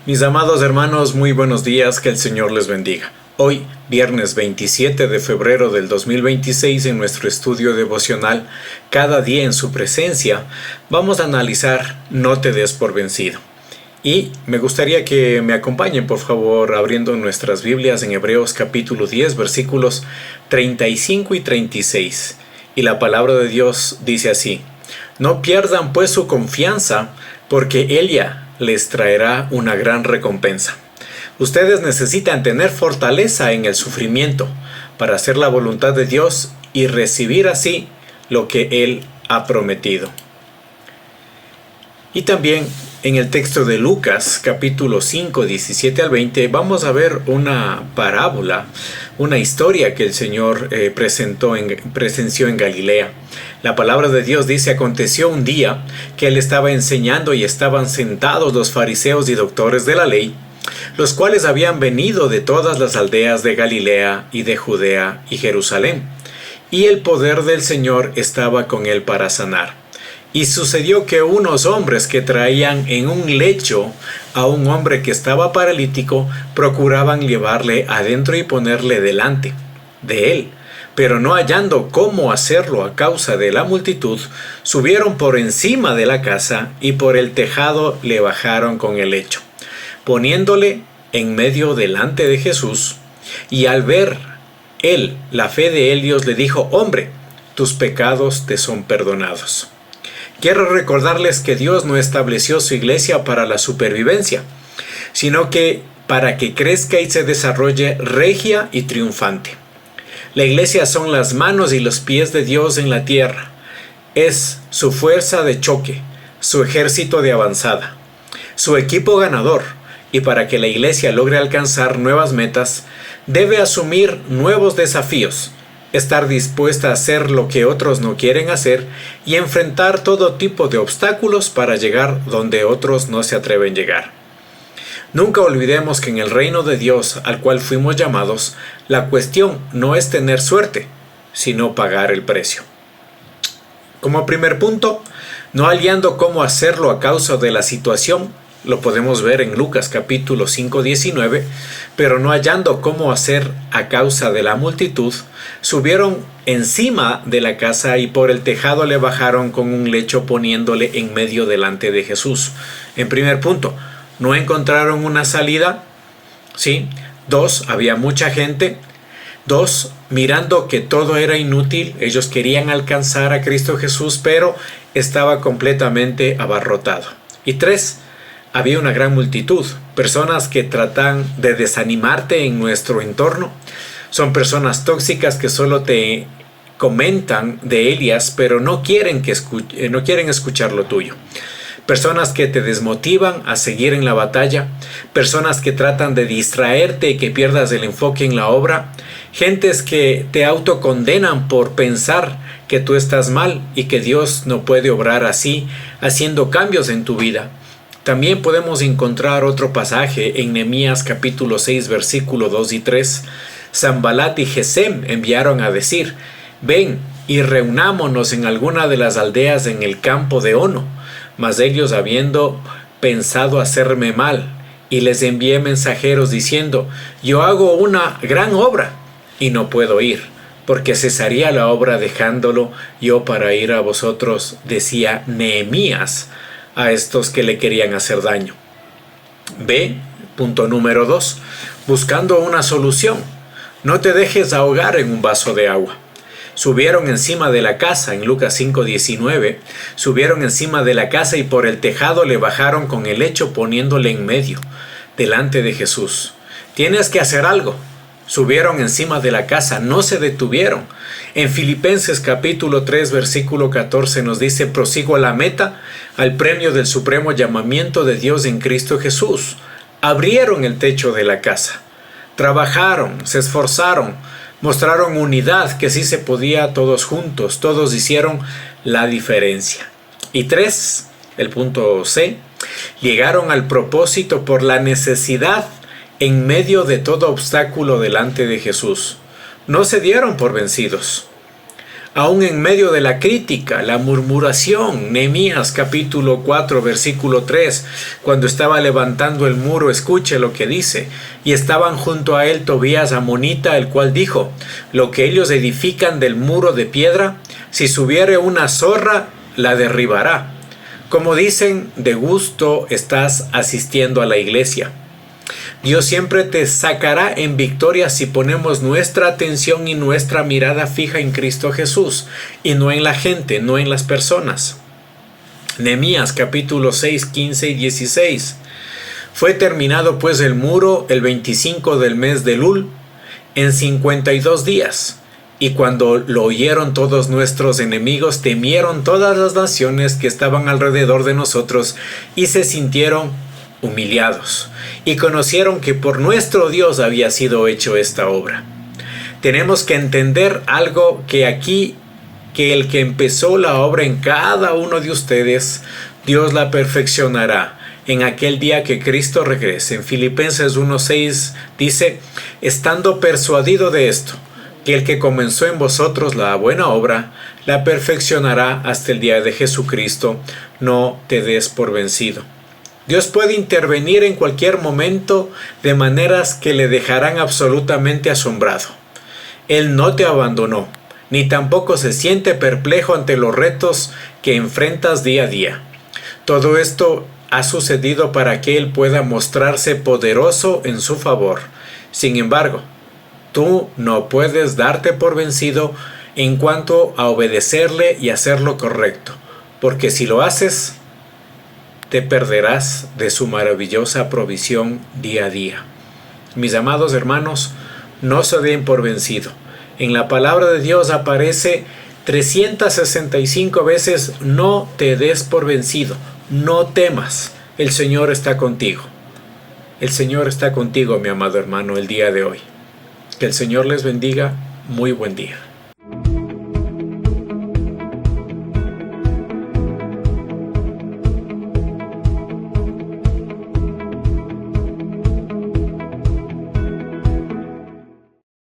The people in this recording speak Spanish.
Mis amados hermanos, muy buenos días, que el Señor les bendiga. Hoy, viernes 27 de febrero del 2026, en nuestro estudio devocional Cada día en su presencia, vamos a analizar No te des por vencido. Y me gustaría que me acompañen, por favor, abriendo nuestras Biblias en Hebreos capítulo 10, versículos 35 y 36. Y la palabra de Dios dice así: No pierdan pues su confianza, porque ella les traerá una gran recompensa. Ustedes necesitan tener fortaleza en el sufrimiento para hacer la voluntad de Dios y recibir así lo que Él ha prometido. Y también en el texto de Lucas, capítulo 5, 17 al 20, vamos a ver una parábola, una historia que el Señor presenció en Galilea. La palabra de Dios dice: aconteció un día que Él estaba enseñando y estaban sentados los fariseos y doctores de la ley, los cuales habían venido de todas las aldeas de Galilea y de Judea y Jerusalén. Y el poder del Señor estaba con Él para sanar. Y sucedió que unos hombres que traían en un lecho a un hombre que estaba paralítico procuraban llevarle adentro y ponerle delante de él. Pero no hallando cómo hacerlo a causa de la multitud, subieron por encima de la casa y por el tejado le bajaron con el lecho, poniéndole en medio delante de Jesús. Y al ver él la fe de él, Dios le dijo: hombre, tus pecados te son perdonados. Quiero recordarles que Dios no estableció su iglesia para la supervivencia, sino que para que crezca y se desarrolle regia y triunfante. La iglesia son las manos y los pies de Dios en la tierra. Es su fuerza de choque, su ejército de avanzada, su equipo ganador. Y para que la iglesia logre alcanzar nuevas metas, debe asumir nuevos desafíos, estar dispuesta a hacer lo que otros no quieren hacer y enfrentar todo tipo de obstáculos para llegar donde otros no se atreven a llegar. Nunca olvidemos que en el reino de Dios al cual fuimos llamados, la cuestión no es tener suerte, sino pagar el precio. Como primer punto, no hallando cómo hacerlo a causa de la situación, lo podemos ver en Lucas capítulo 5, 19, pero no hallando cómo hacer a causa de la multitud, subieron encima de la casa y por el tejado le bajaron con un lecho poniéndole en medio delante de Jesús. En primer punto, no encontraron una salida. ¿Sí? 2, había mucha gente. 2, mirando que todo era inútil, ellos querían alcanzar a Cristo Jesús, pero estaba completamente abarrotado. Y 3, había una gran multitud, personas que tratan de desanimarte en nuestro entorno. Son personas tóxicas que solo te comentan de ellas, pero no quieren escuchar lo tuyo. Personas que te desmotivan a seguir en la batalla. Personas que tratan de distraerte y que pierdas el enfoque en la obra. Gentes que te autocondenan por pensar que tú estás mal y que Dios no puede obrar así, haciendo cambios en tu vida. También podemos encontrar otro pasaje en Nehemías capítulo 6, versículo 2 y 3. Sanbalat y Gesem enviaron a decir: ven y reunámonos en alguna de las aldeas en el campo de Ono. Mas ellos, habiendo pensado hacerme mal, y les envié mensajeros diciendo: yo hago una gran obra y no puedo ir, porque cesaría la obra dejándolo yo para ir a vosotros, decía Nehemías a estos que le querían hacer daño. B, punto número 2, buscando una solución. No te dejes ahogar en un vaso de agua. Subieron encima de la casa, en Lucas 5:19, subieron encima de la casa y por el tejado le bajaron con el lecho poniéndole en medio, delante de Jesús. Tienes que hacer algo. Subieron encima de la casa, no se detuvieron. En Filipenses capítulo 3, versículo 14 nos dice: prosigo a la meta, al premio del supremo llamamiento de Dios en Cristo Jesús. Abrieron el techo de la casa. Trabajaron, se esforzaron, mostraron unidad, que sí se podía todos juntos, todos hicieron la diferencia. Y 3, el punto C, llegaron al propósito por la necesidad en medio de todo obstáculo delante de Jesús. No se dieron por vencidos. Aún en medio de la crítica, la murmuración, Nehemías capítulo 4 versículo 3, cuando estaba levantando el muro, escuche lo que dice: y estaban junto a él Tobías amonita, el cual dijo: lo que ellos edifican del muro de piedra, si subiere una zorra, la derribará. Como dicen, de gusto estás asistiendo a la iglesia. Dios siempre te sacará en victoria si ponemos nuestra atención y nuestra mirada fija en Cristo Jesús y no en la gente, no en las personas. Nehemías capítulo 6, 15 y 16. Fue terminado pues el muro el 25 del mes de Elul en 52 días. Y cuando lo oyeron todos nuestros enemigos, temieron todas las naciones que estaban alrededor de nosotros y se sintieron humillados, y conocieron que por nuestro Dios había sido hecho esta obra. Tenemos que entender algo que aquí, que el que empezó la obra en cada uno de ustedes, Dios la perfeccionará en aquel día que Cristo regrese. En Filipenses 1:6 dice: estando persuadido de esto, que el que comenzó en vosotros la buena obra, la perfeccionará hasta el día de Jesucristo. No te des por vencido. Dios puede intervenir en cualquier momento de maneras que le dejarán absolutamente asombrado. Él no te abandonó, ni tampoco se siente perplejo ante los retos que enfrentas día a día. Todo esto ha sucedido para que Él pueda mostrarse poderoso en su favor. Sin embargo, tú no puedes darte por vencido en cuanto a obedecerle y hacer lo correcto, porque si lo haces, te perderás de su maravillosa provisión día a día. Mis amados hermanos, no se den por vencido. En la palabra de Dios aparece 365 veces: no te des por vencido, no temas, el Señor está contigo. El Señor está contigo, mi amado hermano, el día de hoy. Que el Señor les bendiga. Muy buen día.